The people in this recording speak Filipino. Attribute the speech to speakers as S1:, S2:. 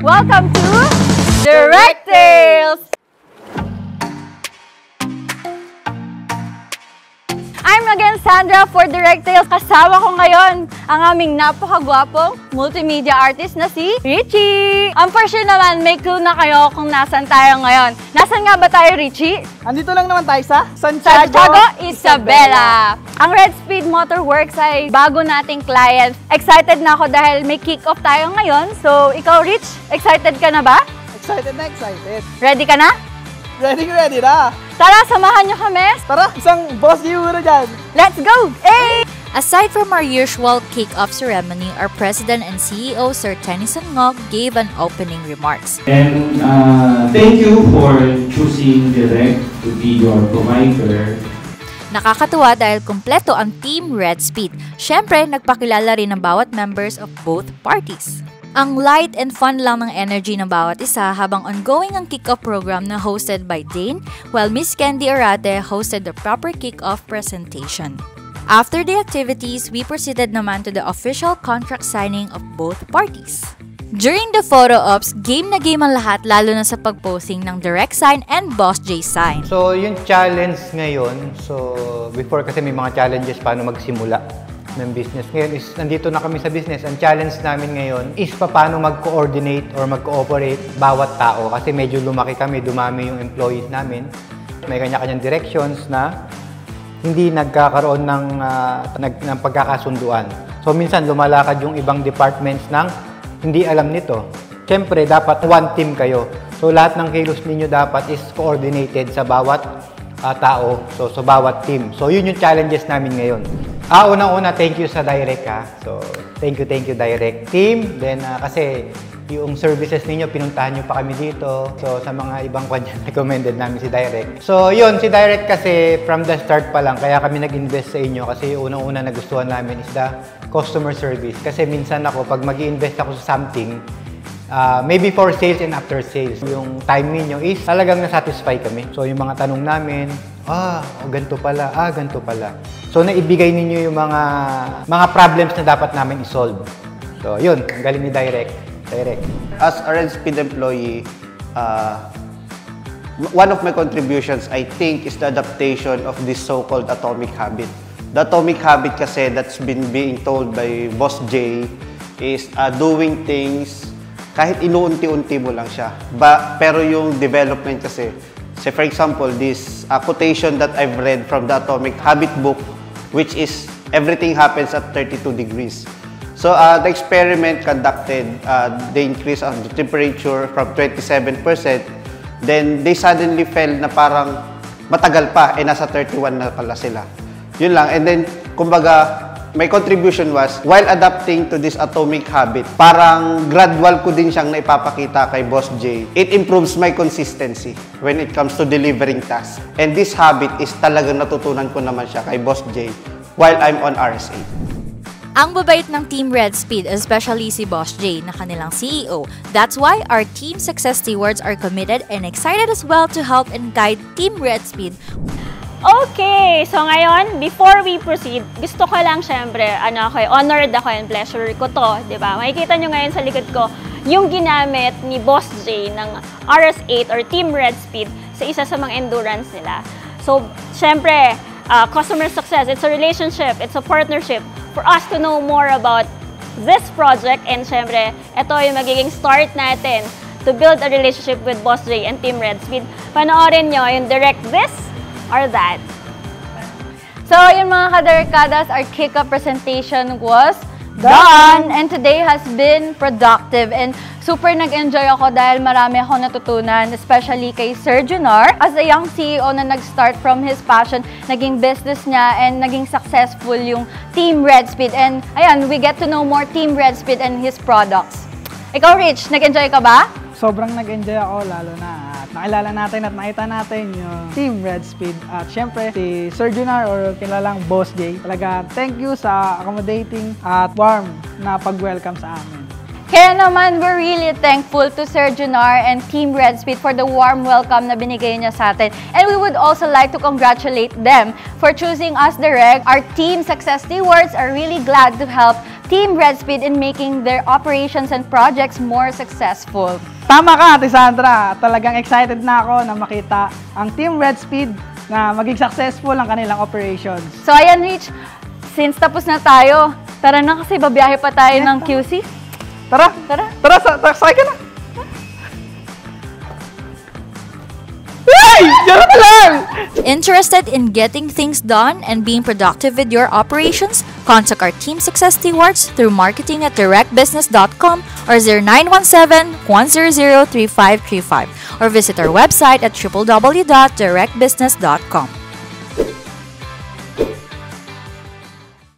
S1: Welcome to Direct Tales! I'm again Sandra for Direct Tales. Kasama ko ngayon ang aming napakagwapong multimedia artist na si Richie. For sure naman, may clue na kayo kung nasan tayo ngayon. Nasan nga ba tayo, Richie?
S2: Andito lang naman tayo sa
S1: Santiago, Isabela. Ang Red Speed Motorworks ay bago nating client. Excited na ako dahil may kick-off tayo ngayon. So, ikaw, Rich, excited ka na ba?
S2: Excited na excited.
S1: Ready ka na?
S2: Ready na.
S1: Tara, samahan niyo kami.
S2: Tara, isang boss Euro dyan.
S1: Let's go! Hey!
S3: Aside from our usual kick-off ceremony, our President and CEO, Sir Tennyson Ngog, gave an opening remarks.
S4: And thank you for choosing Direct to be your provider.
S3: Nakakatuwa dahil kumpleto ang Team Red Speed. Siyempre, nagpakilala rin ng bawat members of both parties. Ang light and fun lang ng energy ng bawat isa habang ongoing ang kick-off program na hosted by Dane, while Miss Candy Arate hosted the proper kick-off presentation. After the activities, we proceeded naman to the official contract signing of both parties. During the photo ops, game na game ang lahat lalo na sa pag-posing ng Direct Sign and Boss J Sign.
S5: So, yung challenge ngayon, before kasi may mga challenges paano magsimula ng business. Ngayon is, nandito na kami sa business. Ang challenge namin ngayon is paano mag-coordinate or mag-cooperate bawat tao. Kasi medyo lumaki kami, dumami yung employees namin. May kanya-kanyang directions na hindi nagkakaroon ng pagkakasunduan. So, minsan lumalakad yung ibang departments ng hindi alam nito. Siyempre, dapat one team kayo. So, lahat ng kilos ninyo dapat is coordinated sa bawat tao. So, sa bawat team. So, yun yung challenges namin ngayon. Unang-una, thank you sa Direct So, thank you Direct team. Then, kasi yung services ninyo, pinuntahan nyo pa kami dito. So, sa mga ibang kanya, recommended namin si Direct. So, yun, si Direct kasi from the start pa lang, kaya kami nag-invest sa inyo kasi unang-una nagustuhan namin is the customer service. Kasi minsan ako, pag mag-i-invest ako sa something, maybe for sales and after sales, yung time ninyo is talagang nasatisfy kami. So, yung mga tanong namin, ganito pala, ganito pala. So, naibigay ninyo yung mga problems na dapat namin isolve. So, yun, ang galing ni Direct.
S6: As a Red Speed employee, one of my contributions, I think, is the adaptation of this so-called atomic habit. The atomic habit kasi that's been being told by Boss J is doing things kahit inuunti-unti mo lang siya. Pero yung development kasi, say for example, this quotation that I've read from the Atomic Habit book, which is everything happens at 32 degrees. So the experiment conducted, they increased the temperature from 27%, then they suddenly felt na parang matagal pa, nasa 31 na pala sila. Yun lang, and then kumbaga, my contribution was, while adapting to this atomic habit, parang gradual ko din siyang naipapakita kay Boss J. It improves my consistency when it comes to delivering tasks. And this habit is talagang natutunan ko naman siya kay Boss J while I'm on RSA.
S3: Ang babait ng Team Red Speed, especially si Boss J na kanilang CEO. That's why our Team Success Stewards are committed and excited as well to help and guide Team Red Speed.
S7: Okay, so ngayon, before we proceed, gusto ko lang syempre, honored ako and pleasure ko to, di ba? Makikita nyo ngayon sa likod ko, yung ginamit ni Boss J ng RS8 or Team Red Speed sa isa sa mga endurance nila. So, syempre, customer success, it's a relationship, it's a partnership for us to know more about this project and syempre, ito yung magiging start natin to build a relationship with Boss J and Team Red Speed. Panoorin nyo yung Direct This or that.
S1: So, yun mga kadarkadas, our kick-off presentation was done! And today has been productive and super nag-enjoy ako dahil marami akong natutunan, especially kay Sir Junar. As a young CEO na nag-start from his passion, naging business niya and naging successful yung Team Red Speed. And ayan, we get to know more Team Red Speed and his products. Ikaw, Rich, nag-enjoy ka ba?
S2: Sobrang nag-enjoy ako, lalo na nakilala natin at nakita natin yung Team Red Speed. At syempre, si Sir Junar or kilalang Boss J. Talaga, thank you sa accommodating at warm na pag-welcome sa amin.
S1: Kaya naman, we're really thankful to Sir Junar and Team Red Speed for the warm welcome na binigay niya sa atin. And we would also like to congratulate them for choosing us direct. Our Team Success Stewards are really glad to help Team Red Speed in making their operations and projects more successful.
S2: Tama ka, Ate Sandra. Talagang excited na ako na makita ang Team Red Speed na maging successful ang kanilang operations.
S1: So ayan, Rich, since tapos na tayo, tara na kasi babiyahe pa tayo ng QC.
S2: Tara!
S1: Tara!
S2: Tara, sakay ka na! Hey! Diyan ka lang!
S3: Interested in getting things done and being productive with your operations? Contact our Team Success Stewards through marketing at directbusiness.com or 0917-100-3535 or visit our website at www.directbusiness.com.